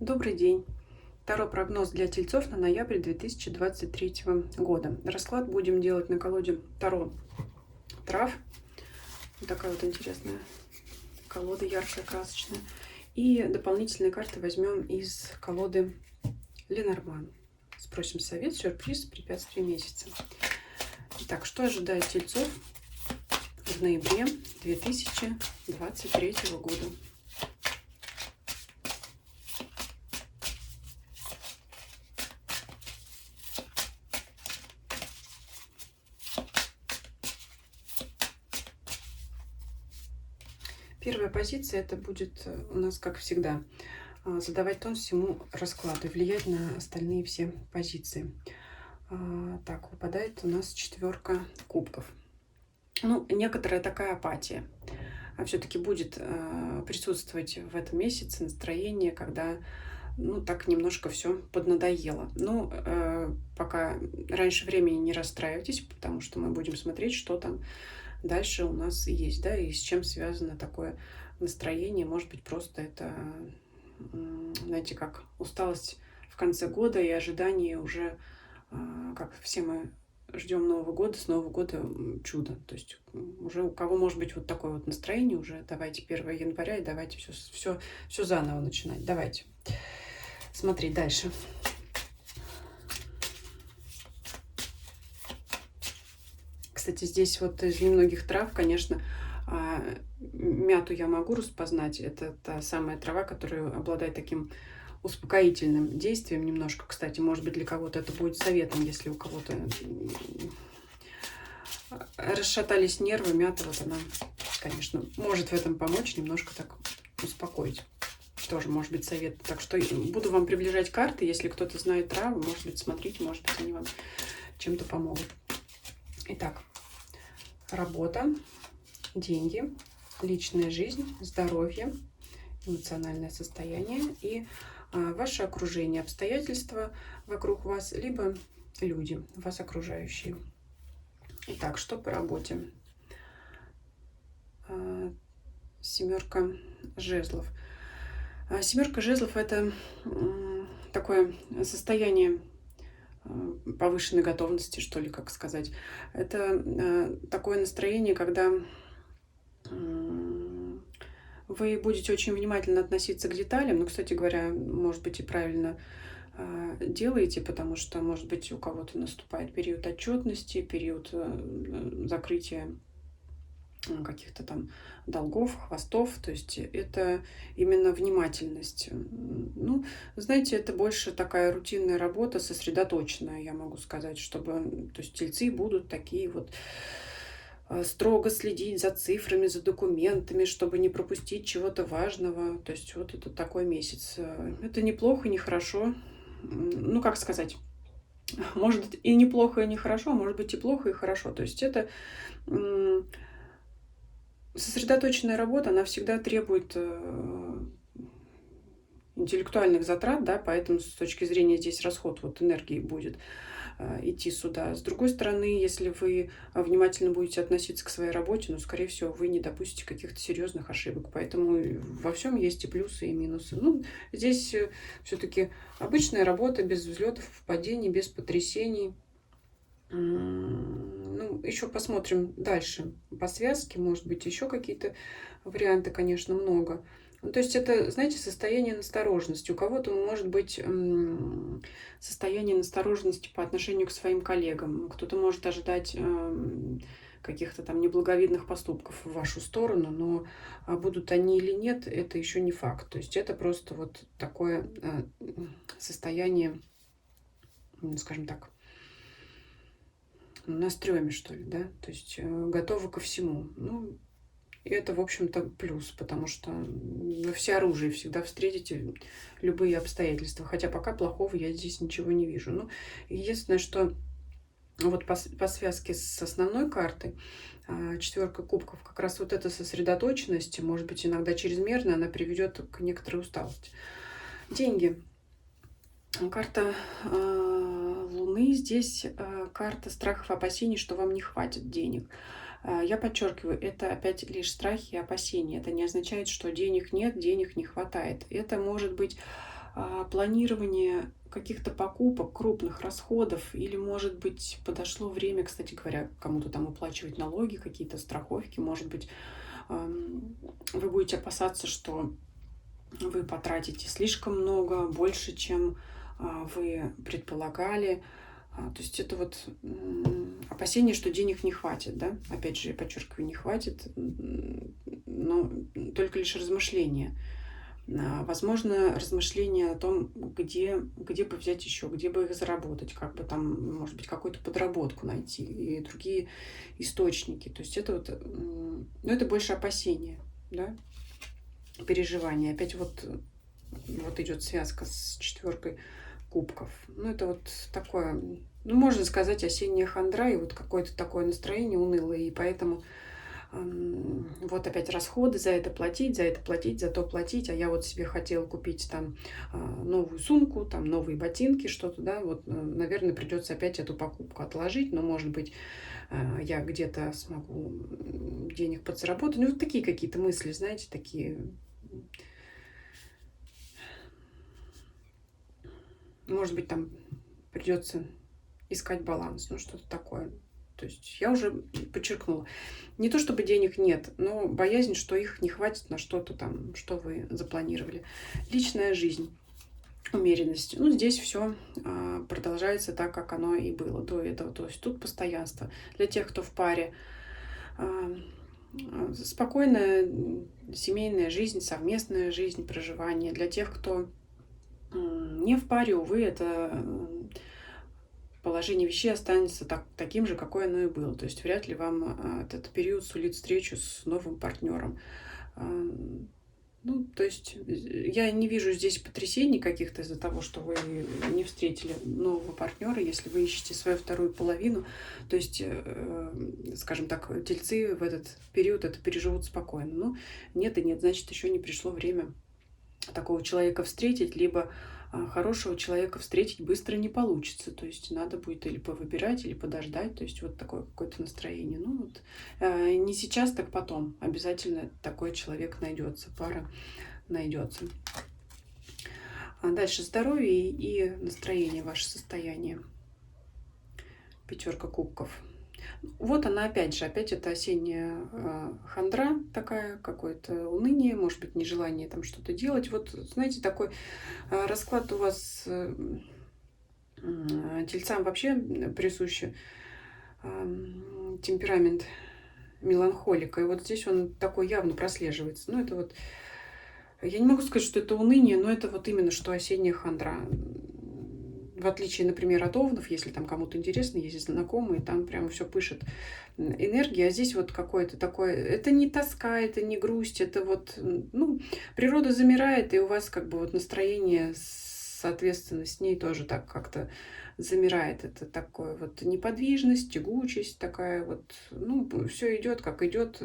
Добрый день. Второй прогноз для тельцов на ноябрь 2023 года. Расклад будем делать на колоде Таро трав. Вот такая вот интересная колода, яркая, красочная. И дополнительные карты возьмем из колоды Ленорман. Спросим совет, сюрприз, препятствия месяца. Итак, что ожидает тельцов в ноябре 2023 года? Первая позиция это будет у нас, как всегда, задавать тон всему раскладу, влиять на остальные все позиции. Так, выпадает у нас четверка кубков. Ну, некоторая такая апатия. Все-таки будет присутствовать в этом месяце настроение, когда, ну, так немножко все поднадоело. Ну, пока раньше времени не расстраивайтесь, потому что мы будем смотреть, что там дальше у нас есть, да, и с чем связано такое настроение. Может быть, просто это, знаете, как усталость в конце года и ожидание уже, как все мы ждем Нового года, с Нового года чудо. То есть уже у кого может быть вот такое вот настроение, уже давайте 1 января и давайте все заново начинать. Давайте смотреть дальше. Кстати, здесь вот из немногих трав, конечно, мяту я могу распознать. Это та самая трава, которая обладает таким успокоительным действием немножко. Кстати, может быть, для кого-то это будет советом, если у кого-то расшатались нервы, мята, вот она, конечно, может в этом помочь, немножко так успокоить. Тоже может быть совет. Так что буду вам приближать карты. Если кто-то знает травы, может быть, смотрите, может быть, они вам чем-то помогут. Итак, работа, деньги, личная жизнь, здоровье, эмоциональное состояние и ваше окружение, обстоятельства вокруг вас, либо люди, вас окружающие. Итак, что по работе? Семерка жезлов. Семерка жезлов – это такое состояние повышенной готовности, что ли, как сказать. Это такое настроение, когда вы будете очень внимательно относиться к деталям. Ну, кстати говоря, может быть, и правильно делаете, потому что, может быть, у кого-то наступает период отчетности, период закрытия каких-то там долгов, хвостов. То есть это именно внимательность. Ну, знаете, это больше такая рутинная работа, сосредоточенная, я могу сказать, чтобы, то есть тельцы будут такие вот строго следить за цифрами, за документами, чтобы не пропустить чего-то важного. То есть вот это такой месяц. Это неплохо, не хорошо. Ну, как сказать, может быть и неплохо, и нехорошо, а может быть и плохо, и хорошо. То есть это сосредоточенная работа, она всегда требует интеллектуальных затрат, да, поэтому с точки зрения здесь расход вот энергии будет идти сюда. С другой стороны, если вы внимательно будете относиться к своей работе, ну, скорее всего, вы не допустите каких-то серьезных ошибок. Поэтому во всем есть и плюсы, и минусы. Ну, здесь все-таки обычная работа, без взлетов, падений, без потрясений. Ну, еще посмотрим дальше по связке, может быть, еще какие-то варианты, конечно, много. Ну, то есть это, знаете, состояние настороженности. У кого-то может быть состояние настороженности по отношению к своим коллегам. Кто-то может ожидать каких-то там неблаговидных поступков в вашу сторону, но будут они или нет, это еще не факт. То есть это просто вот такое состояние, скажем так, на стреме, что ли, да, то есть готовы ко всему. Ну, и это, в общем-то, плюс, потому что вы всеоружие всегда встретите любые обстоятельства. Хотя пока плохого я здесь ничего не вижу. Ну, единственное, что вот по связке с основной картой, четверка кубков, как раз вот эта сосредоточенность, может быть, иногда чрезмерная, она приведет к некоторой усталости. Деньги. Карта Луны здесь карта страхов и опасений, что вам не хватит денег. Я подчеркиваю, это опять лишь страхи и опасения. Это не означает, что денег нет, денег не хватает. Это может быть планирование каких-то покупок, крупных расходов, или, может быть, подошло время, кстати говоря, кому-то там уплачивать налоги, какие-то страховки, может быть, вы будете опасаться, что вы потратите слишком много, больше, чем вы предполагали. То есть это вот опасение, что денег не хватит, да? Опять же, я подчеркиваю, не хватит, но только лишь размышления. Возможно, размышления о том, где бы взять еще, где бы их заработать, как бы там, может быть, какую-то подработку найти и другие источники. То есть это вот, ну, это больше опасения, да, переживания. Опять вот идет связка с четверкой кубков. Ну, это вот такое, ну, можно сказать, осенняя хандра и вот какое-то такое настроение унылое, и поэтому вот опять расходы, за это платить, за то платить, а я вот себе хотела купить там новую сумку, там новые ботинки, что-то, да, вот, наверное, придется опять эту покупку отложить, но, может быть, я где-то смогу денег подзаработать. Ну, вот такие какие-то мысли, знаете, такие, может быть, там придется искать баланс, ну, что-то такое. То есть я уже подчеркнула, не то чтобы денег нет, но боязнь, что их не хватит на что-то там, что вы запланировали. Личная жизнь, умеренность. Ну, здесь все продолжается так, как оно и было до этого. То есть тут постоянство. Для тех, кто в паре, спокойная семейная жизнь, совместная жизнь, проживание. Для тех, кто не в паре, увы, это положение вещей останется таким же, какое оно и было. То есть вряд ли вам этот период сулит встречу с новым партнером. Ну, то есть я не вижу здесь потрясений каких-то из-за того, что вы не встретили нового партнера, если вы ищете свою вторую половину. То есть, скажем так, тельцы в этот период это переживут спокойно. Ну, нет и нет, значит, еще не пришло время такого человека встретить, либо хорошего человека встретить быстро не получится. То есть надо будет или повыбирать, или подождать. То есть вот такое какое-то настроение. Ну вот не сейчас, так потом. Обязательно такой человек найдется, пара найдется. А дальше здоровье и настроение, ваше состояние. Пятерка кубков. Вот она опять же, опять это осенняя хандра такая, какое-то уныние, может быть, нежелание там что-то делать. Вот, знаете, такой расклад у вас тельцам вообще присущи, темперамент меланхолика. И вот здесь он такой явно прослеживается. Ну, это вот, я не могу сказать, что это уныние, но это вот именно что осенняя хандра. В отличие, например, от овнов, если там кому-то интересно, есть знакомые, там прям все пышет энергия, а здесь вот какое-то такое, это не тоска, это не грусть, это вот, ну, природа замирает, и у вас как бы вот настроение, соответственно, с ней тоже так как-то замирает. Это такое вот неподвижность, тягучесть такая вот, ну, все идет как идет,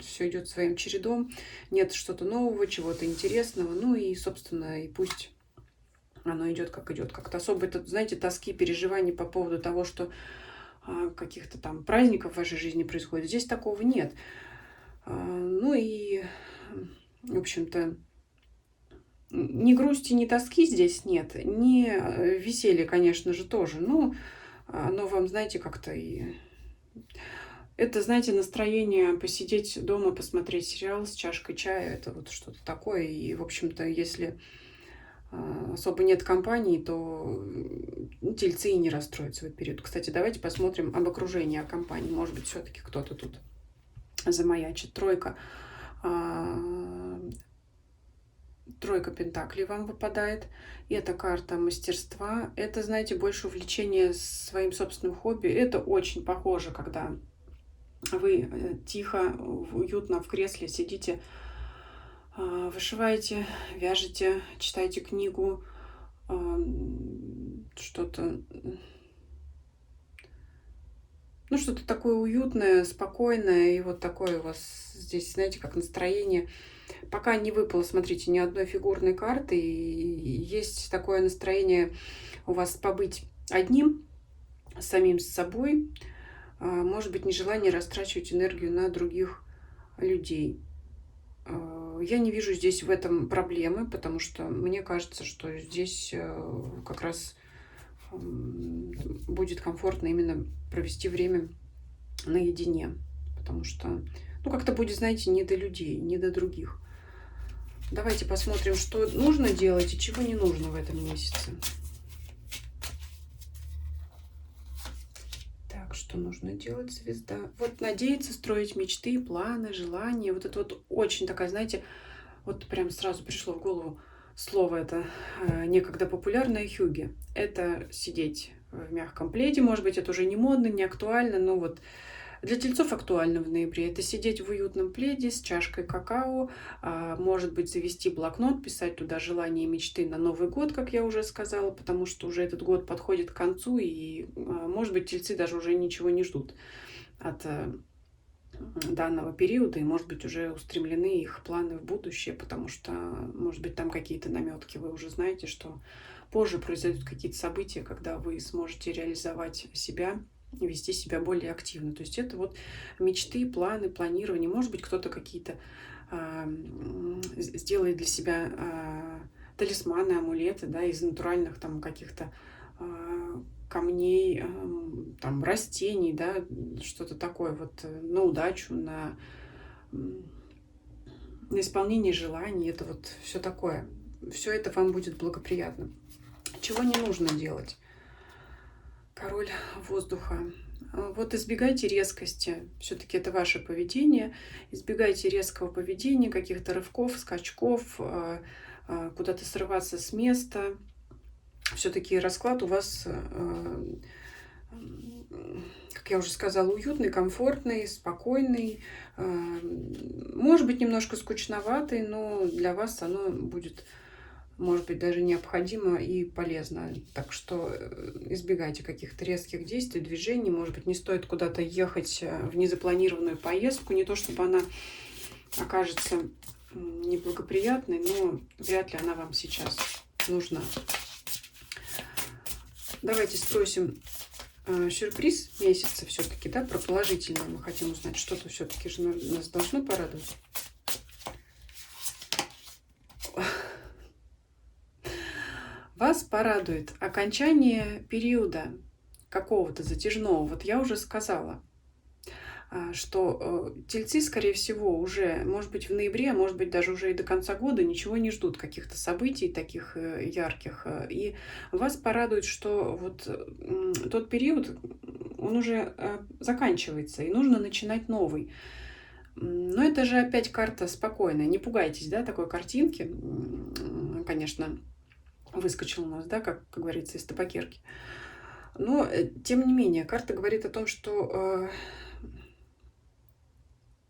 все идет своим чередом, нет что-то нового, чего-то интересного, ну и, собственно, и пусть оно идет как идет. Как-то особо, знаете, тоски, переживаний по поводу того, что каких-то там праздников в вашей жизни происходит. Здесь такого нет. Ну и, в общем-то, ни грусти, ни тоски здесь нет. Ни веселья, конечно же, тоже. Но оно вам, знаете, как-то и... Это, знаете, настроение посидеть дома, посмотреть сериал с чашкой чая. Это вот что-то такое. И, в общем-то, если особо нет компании, то тельцы и не расстроятся в этот период. Кстати, давайте посмотрим об окружении, о компании. Может быть, все-таки кто-то тут замаячит. Тройка. Тройка пентаклей вам выпадает. И это карта мастерства. Это, знаете, больше увлечение своим собственным хобби. Это очень похоже, когда вы тихо, уютно в кресле сидите, вышиваете, вяжете, читаете книгу, что-то, ну, что-то такое уютное, спокойное, и вот такое у вас здесь, знаете, как настроение. Пока не выпало, смотрите, ни одной фигурной карты, и есть такое настроение у вас побыть одним, самим с собой, может быть, нежелание растрачивать энергию на других людей. Я не вижу здесь в этом проблемы, потому что мне кажется, что здесь как раз будет комфортно именно провести время наедине, потому что, ну, как-то будет, знаете, не до людей, не до других. Давайте посмотрим, что нужно делать и чего не нужно в этом месяце. Так, что нужно делать, звезда? Вот надеяться, строить мечты, планы, желания. Вот это вот очень такая, знаете, вот прям сразу пришло в голову слово это некогда популярное хюги. Это сидеть в мягком пледе. Может быть, это уже не модно, не актуально, но вот для тельцов актуально в ноябре. Это сидеть в уютном пледе с чашкой какао, может быть, завести блокнот, писать туда желания и мечты на Новый год, как я уже сказала, потому что уже этот год подходит к концу, и, может быть, тельцы даже уже ничего не ждут от данного периода, и, может быть, уже устремлены их планы в будущее, потому что, может быть, там какие-то наметки. Вы уже знаете, что позже произойдут какие-то события, когда вы сможете реализовать себя, вести себя более активно. То есть это вот мечты, планы, планирование. Может быть, кто-то какие-то сделает для себя талисманы, амулеты, да, из натуральных там каких-то камней, там, растений, да, что-то такое вот на удачу, на исполнение желаний. Это вот все такое. Все это вам будет благоприятно. Чего не нужно делать? Король воздуха. Вот избегайте резкости. Все-таки это ваше поведение. Избегайте резкого поведения, каких-то рывков, скачков, куда-то срываться с места. Все-таки расклад у вас, как я уже сказала, уютный, комфортный, спокойный. Может быть, немножко скучноватый, но для вас оно будет, может быть, даже необходимо и полезно. Так что избегайте каких-то резких действий, движений. Может быть, не стоит куда-то ехать в незапланированную поездку. Не то, чтобы она окажется неблагоприятной, но вряд ли она вам сейчас нужна. Давайте спросим сюрприз месяца все-таки, да, про положительное. Мы хотим узнать, что-то все-таки же нас должно порадовать. Вас порадует окончание периода какого-то затяжного. Вот я уже сказала, что тельцы, скорее всего, уже, может быть, в ноябре, а может быть, даже уже и до конца года ничего не ждут, каких-то событий таких ярких. И вас порадует, что вот тот период, он уже заканчивается, и нужно начинать новый. Но это же опять карта спокойная. Не пугайтесь, да, такой картинки. Конечно, выскочил у нас, да, как говорится, из табакерки. Но, тем не менее, карта говорит о том, что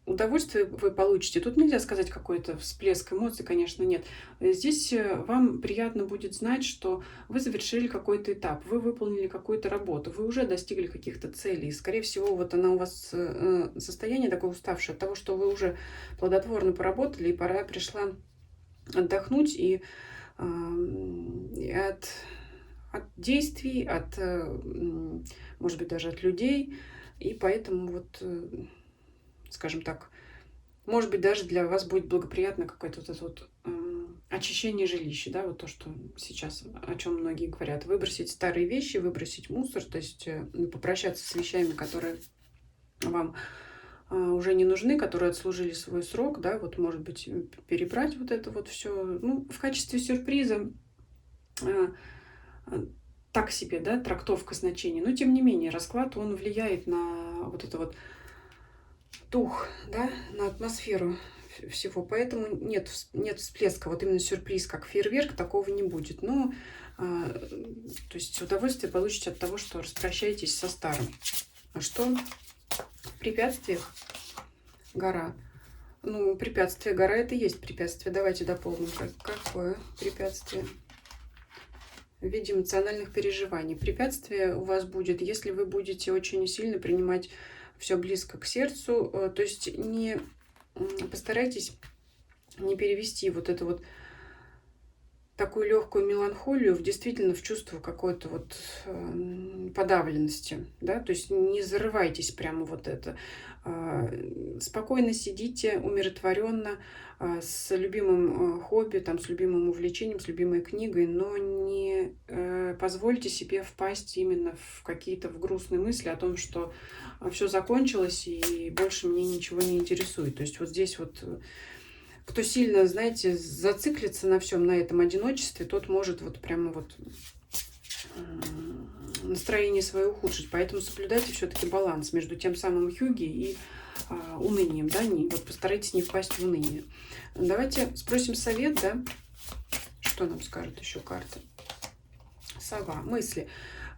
удовольствие вы получите. Тут нельзя сказать какой-то всплеск эмоций, конечно, нет. Здесь вам приятно будет знать, что вы завершили какой-то этап, вы выполнили какую-то работу, вы уже достигли каких-то целей. Скорее всего, вот она у вас состояние такое уставшее от того, что вы уже плодотворно поработали, и пора пришла отдохнуть и от действий, от, может быть, даже от людей. И поэтому вот, скажем так, может быть, даже для вас будет благоприятно какое-то вот это вот очищение жилища, да, вот то, что сейчас, о чем многие говорят. Выбросить старые вещи, выбросить мусор, то есть попрощаться с вещами, которые вам уже не нужны, которые отслужили свой срок, да, вот, может быть, перебрать вот это вот все. Ну, в качестве сюрприза так себе, да, трактовка значения, но тем не менее расклад, он влияет на вот это вот дух, да, на атмосферу всего, поэтому нет всплеска, вот именно сюрприз, как фейерверк, такого не будет. Но, то есть удовольствие получите от того, что распрощаетесь со старым. А что в препятствиях? Гора. Ну, препятствие, гора это и есть препятствие. Давайте дополним. Какое препятствие? В виде эмоциональных переживаний. Препятствие у вас будет, если вы будете очень сильно принимать все близко к сердцу. То есть постарайтесь не перевести вот это вот такую легкую меланхолию действительно в чувство какой-то вот подавленности, да, то есть не зарывайтесь прямо вот это. Спокойно сидите, умиротворенно, с любимым хобби, там, с любимым увлечением, с любимой книгой, но не позвольте себе впасть именно в какие-то в грустные мысли о том, что все закончилось и больше мне ничего не интересует. То есть вот здесь вот кто сильно, знаете, зациклится на всем на этом одиночестве, тот может вот прямо вот настроение свое ухудшить. Поэтому соблюдайте все-таки баланс между тем самым хюги и унынием, да, вот постарайтесь не впасть в уныние. Давайте спросим совет, да, что нам скажут еще карты. Сова, мысли.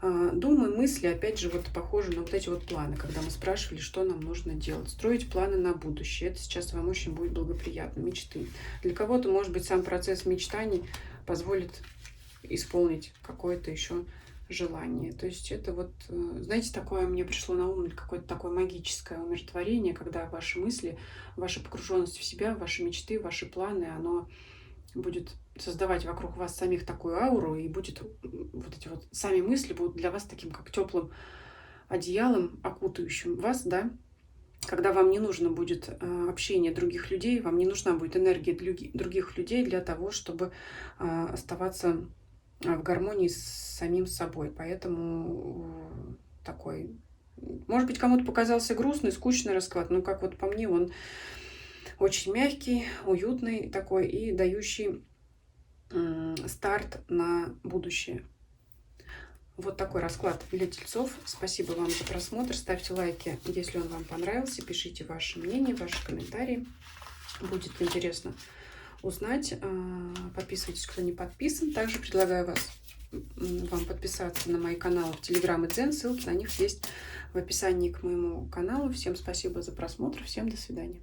Думы, мысли, опять же, вот похожи на вот эти вот планы, когда мы спрашивали, что нам нужно делать. Строить планы на будущее. Это сейчас вам очень будет благоприятно. Мечты. Для кого-то, может быть, сам процесс мечтаний позволит исполнить какое-то еще желание. То есть это вот, знаете, такое мне пришло на ум, какое-то такое магическое умиротворение, когда ваши мысли, ваша погруженность в себя, ваши мечты, ваши планы, оно будет создавать вокруг вас самих такую ауру, и будет вот эти вот сами мысли будут для вас таким как теплым одеялом, окутающим вас, да, когда вам не нужно будет общение других людей, вам не нужна будет энергия других людей для того, чтобы оставаться в гармонии с самим собой. Поэтому такой, может быть, кому-то показался грустный, скучный расклад, но как вот по мне, он очень мягкий, уютный такой и дающий старт на будущее. Вот такой расклад для тельцов. Спасибо вам за просмотр. Ставьте лайки, если он вам понравился. Пишите ваше мнение, ваши комментарии. Будет интересно узнать. Подписывайтесь, кто не подписан. Также предлагаю вам подписаться на мои каналы в Telegram и Дзен. Ссылки на них есть в описании к моему каналу. Всем спасибо за просмотр. Всем до свидания.